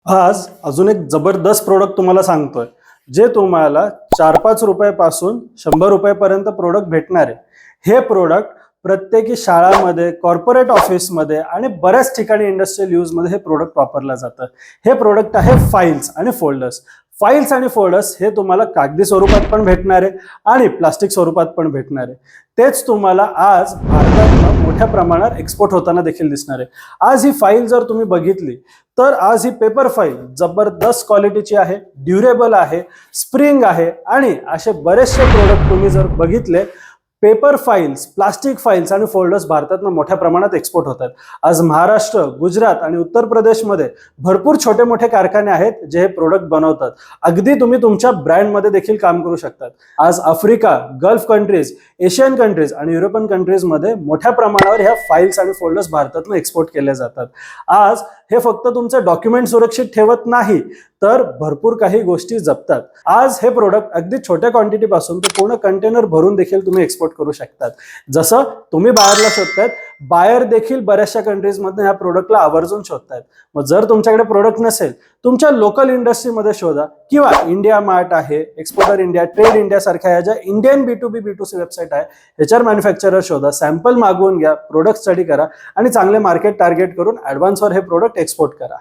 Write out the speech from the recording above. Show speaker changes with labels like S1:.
S1: आज अजून एक जबरदस्त प्रोडक्ट तुम्हाला सांगतोय, जे तुम्हाला 4-5 रुपयापासून 100 रुपयापर्यंत प्रोडक्ट भेटणार आहे। हे प्रोडक्ट प्रत्येकी शाळांमध्ये, कॉर्पोरेट ऑफिसमध्ये आणि बऱ्याच ठिकाणी इंडस्ट्रियल यूजमध्ये हे प्रोडक्ट वापरलं जातं। हे प्रोडक्ट आहे फाइल्स आणि फोल्डर्स। फाइल्स आणि फोल्डर्स हे तुम्हाला कागदी स्वरूपात पण भेटणार आहे आणि प्लास्टिक स्वरूपात पण भेटणार आहे। तेच तुम्हाला आज भारतात मोठ्या प्रमाणात एक्सपोर्ट होताना देखील दिसणार आहे। आज ही फाईल जर तुम्ही बघितली तर आज ही पेपर फाईल जबरदस्त क्वालिटीची आहे, ड्युरेबल आहे, स्प्रिंग आहे आणि असे बरेचसे प्रोडक्ट तुम्ही जर बघितले, पेपर फाइल्स, प्लास्टिक फाइल्स आणि फोल्डर्स भारतातून मोठ्या प्रमाणात एक्सपोर्ट होतात। आज महाराष्ट्र, गुजरात आणि उत्तर प्रदेशमध्ये भरपूर छोटे मोठे कारखाने आहेत जे हे प्रोडक्ट बनवतात। अगदी तुम्ही तुमच्या ब्रँडमध्ये देखील काम करू शकतात। आज Africa, gulf countries, Asian countries आणि युरोपियन कंट्रीजमध्ये मोठ्या प्रमाणावर ह्या फाइल्स आणि फोल्डर्स भारतातून एक्सपोर्ट केले जातात। आज हे फक्त तुमचे डॉक्युमेंट सुरक्षित ठेवत नाही, तर भरपूर काही गोष्टी जपतात। आज हे प्रोडक्ट अगदी छोट्या क्वांटिटी पासून ते पूर्ण कंटेनर भरून देखील तुम्ही एक्सपोर्ट करू शकतात। जसं तुम्ही बायरला शोधतायत, बायर देखील बऱ्याचशा कंट्रीज मध्ये ह्या प्रोडक्टला आवर्जून शोधतायत। मग जर तुमच्याकडे प्रोडक्ट नसेल, तुमच्या लोकल इंडस्ट्रीमध्ये शोधा किंवा इंडिया मार्ट आहे, एक्सपोर्टर इंडिया, ट्रेड इंडिया सारख्या ह्या ज्या इंडियन B2B B2C वेबसाईट आहे, ह्याच्यावर मॅन्युफॅक्चरर शोधा, सॅम्पल मागवून घ्या, प्रोडक्ट स्टडी करा आणि चांगले मार्केट टार्गेट करून ॲडव्हान्सवर हे प्रोडक्ट एक्सपोर्ट करा।